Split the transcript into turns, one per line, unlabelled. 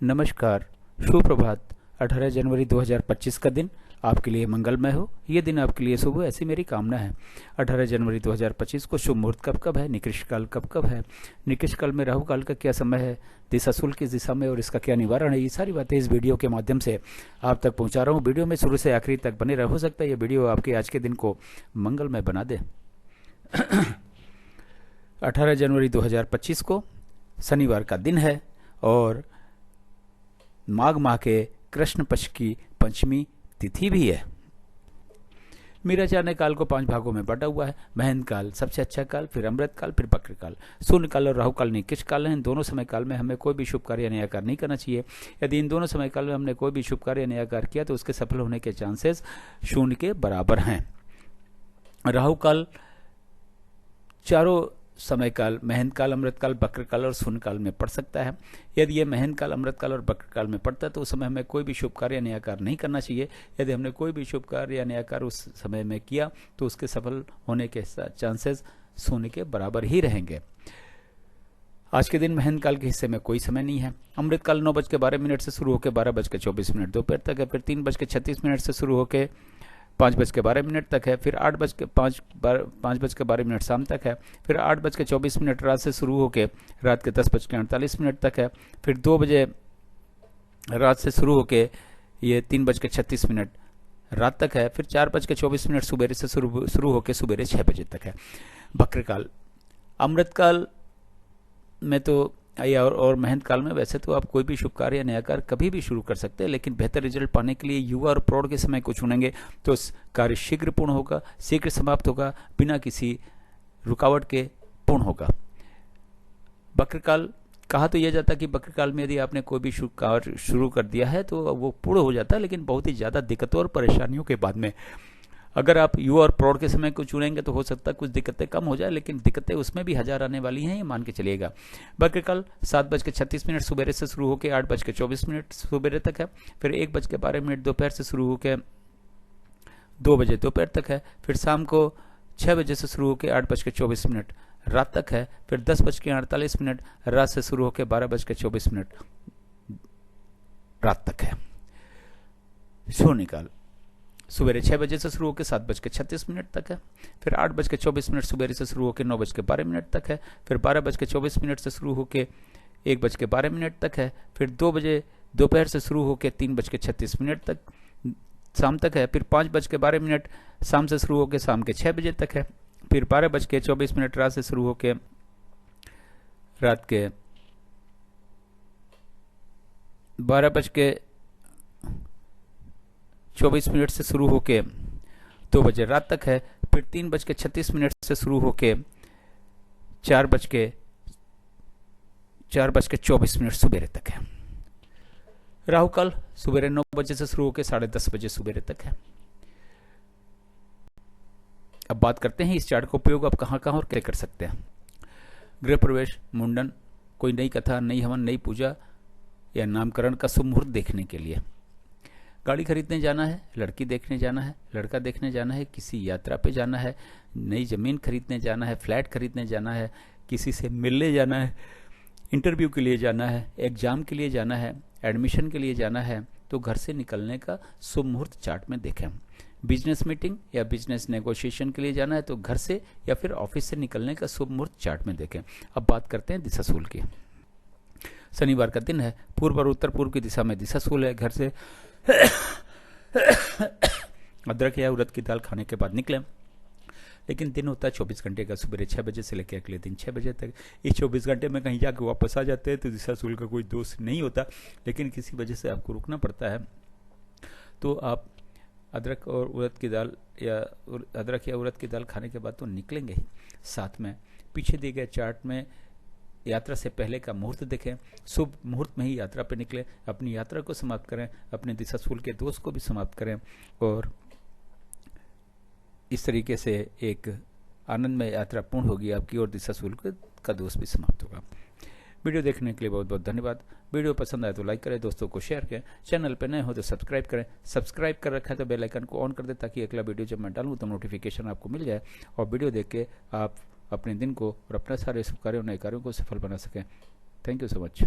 नमस्कार, सुप्रभात। 18 जनवरी 2025 का दिन आपके लिए मंगलमय हो। ये दिन आपके लिए शुभ हो, ऐसी मेरी कामना है। 18 जनवरी 2025 को शुभ मुहूर्त कब कब है, निकृष्ट काल कब कब है, निकृष्ट काल में राहु काल का क्या समय है, दिशाशूल किस दिशा में और इसका क्या निवारण है, ये सारी बातें इस वीडियो के माध्यम से आप तक पहुंचा रहा हूँ। वीडियो में शुरू से आखिरी तक बने रह, हो सकता है ये वीडियो आपके आज के दिन को मंगलमय बना दे। 18 जनवरी 2025 को शनिवार का दिन है और माघ माह के कृष्ण पक्ष की पंचमी तिथि भी है। मीराचार्य काल को 5 भागों में बांटा हुआ है। महंत काल सबसे अच्छा काल, फिर अमृत काल, फिर बक्र काल। शून्य काल और राहु काल निकृष्ट काल हैं। दोनों समय काल में हमें कोई भी शुभ कार्य नया कार्य नहीं करना चाहिए। यदि इन दोनों समय काल में हमने कोई भी शुभ कार्य नया कार्य किया तो उसके सफल होने के चांसेस शून्य के बराबर हैं। राहु काल चारों समय काल महंत काल, अमृत काल, बक्र काल और शून्य काल में पड़ सकता है। यदि ये महंत काल, अमृत काल और बक्र काल में पड़ता है तो उस समय हमें कोई भी शुभ कार्य नया कार्य नहीं करना चाहिए। यदि हमने कोई भी शुभ कार्य या नया कार्य उस समय में किया तो उसके सफल होने के चांसेस शून्य के बराबर ही रहेंगे। आज के दिन महंत काल के हिस्से में कोई समय नहीं है। अमृत काल 9:12 से शुरू होकर 12:24 दोपहर तक है। फिर 3:36 से शुरू होकर 5:12 तक है। फिर 5:12 शाम तक है। फिर 8:24 रात से शुरू होकर रात के 10:48 तक है। फिर 2 बजे रात से शुरू होकर ये 3:36 रात तक है। फिर 4:24 सुबेरे से शुरू होकर सुबेरे 6 बजे तक है। बक्र काल, अमृत काल में तो और महंत काल में वैसे तो आप कोई भी शुभ कार्य या नया कार्य कभी भी शुरू कर सकते हैं, लेकिन बेहतर रिजल्ट पाने के लिए युवा और प्रौढ़ के समय को चुनेंगे तो कार्य शीघ्र पूर्ण होगा, शीघ्र समाप्त होगा, बिना किसी रुकावट के पूर्ण होगा। बक्र काल, कहा तो यह जाता कि बक्र काल में यदि आपने कोई भी शुभ कार्य शुरू कर दिया है तो वो पूर्ण हो जाता है, लेकिन बहुत ही ज्यादा दिक्कतों और परेशानियों के बाद में। अगर आप युवा और प्रौढ़ के समय को चुनेंगे तो हो सकता है कुछ दिक्कतें कम हो जाए, लेकिन दिक्कतें उसमें भी 1000 आने वाली हैं, ये मान के चलिएगा। बक्र काल 7:36 सुबेरे से शुरू होकर 8:24 सुबेरे तक है। फिर 1:12 दोपहर से शुरू होकर 2 बजे दोपहर तक है। फिर शाम को 6 बजे से शुरू होकर 8:24 रात तक है। फिर 10:48 रात से शुरू होकर 12:24 रात तक है। शून्य काल सुबेरे 6 बजे से शुरू होकर 7:36 तक है। फिर 8:24 सुबेरे से शुरू होकर 9:12 तक है। फिर 12:24 से शुरू होकर 1:12 तक है। फिर 2 बजे दोपहर से शुरू होकर 3:36 तक शाम तक है। फिर 5:12 शाम से शुरू होकर शाम के 6 बजे तक है। फिर 12:24 रात से शुरू होकर रात के 12:24 से शुरू होके 2 बजे रात तक है। फिर 3:36 से शुरू होके 4:24 सुबेरे तक है। राहु काल सुबेरे 9 बजे से शुरू होकर 10:30 बजे सुबेरे तक है। अब बात करते हैं इस चार्ट का उपयोग आप कहां कहां और क्या कर सकते हैं। गृह प्रवेश, मुंडन, कोई नई कथा, नई हवन, नई पूजा या नामकरण का शुभ मुहूर्त देखने के लिए। गाड़ी खरीदने जाना है, लड़की देखने जाना है, लड़का देखने जाना है, किसी यात्रा पे जाना है, नई जमीन खरीदने जाना है, फ्लैट खरीदने जाना है, किसी से मिलने जाना है, इंटरव्यू के लिए जाना है, एग्जाम के लिए जाना है, एडमिशन के लिए जाना है, तो घर से निकलने का शुभ मुहूर्त चार्ट में देखें। बिजनेस मीटिंग या बिजनेस नेगोशिएशन के लिए जाना है तो घर से या फिर ऑफिस से निकलने का शुभ मुहूर्त चार्ट में देखें। अब बात करते हैं दिशाशूल की। शनिवार का दिन है, पूर्व और उत्तर पूर्व की दिशा में दिशाशूल है। घर से अदरक या उड़द की दाल खाने के बाद निकले, लेकिन दिन होता है 24 घंटे का, सुबह 6 बजे से लेकर अगले दिन 6 बजे तक। इस 24 घंटे में कहीं जाकर वापस आ जाते हैं तो दिशाशूल का कोई दोष नहीं होता, लेकिन किसी वजह से आपको रुकना पड़ता है तो आप अदरक और उड़द की दाल या अदरक या उड़द की दाल खाने के बाद तो निकलेंगे ही। साथ में पीछे दिए गए चार्ट में यात्रा से पहले का मुहूर्त देखें, शुभ मुहूर्त में ही यात्रा पर निकलें, अपनी यात्रा को समाप्त करें, अपने दिशाशूल के दोष को भी समाप्त करें और इस तरीके से एक आनंदमय यात्रा पूर्ण होगी आपकी और दिशाशूल का दोष भी समाप्त होगा। वीडियो देखने के लिए बहुत बहुत धन्यवाद। वीडियो पसंद आए तो लाइक करें, दोस्तों को शेयर करें, चैनल पर नए हो तो सब्सक्राइब करें। सब्सक्राइब कर रखा है तो बेल आइकन को ऑन कर दें ताकि अगला वीडियो जब मैं डालूँ तो नोटिफिकेशन आपको मिल जाए और वीडियो देख के आप अपने दिन को और अपने सारे शुभ कार्यों नए कार्यों को सफल बना सकें। Thank you so much.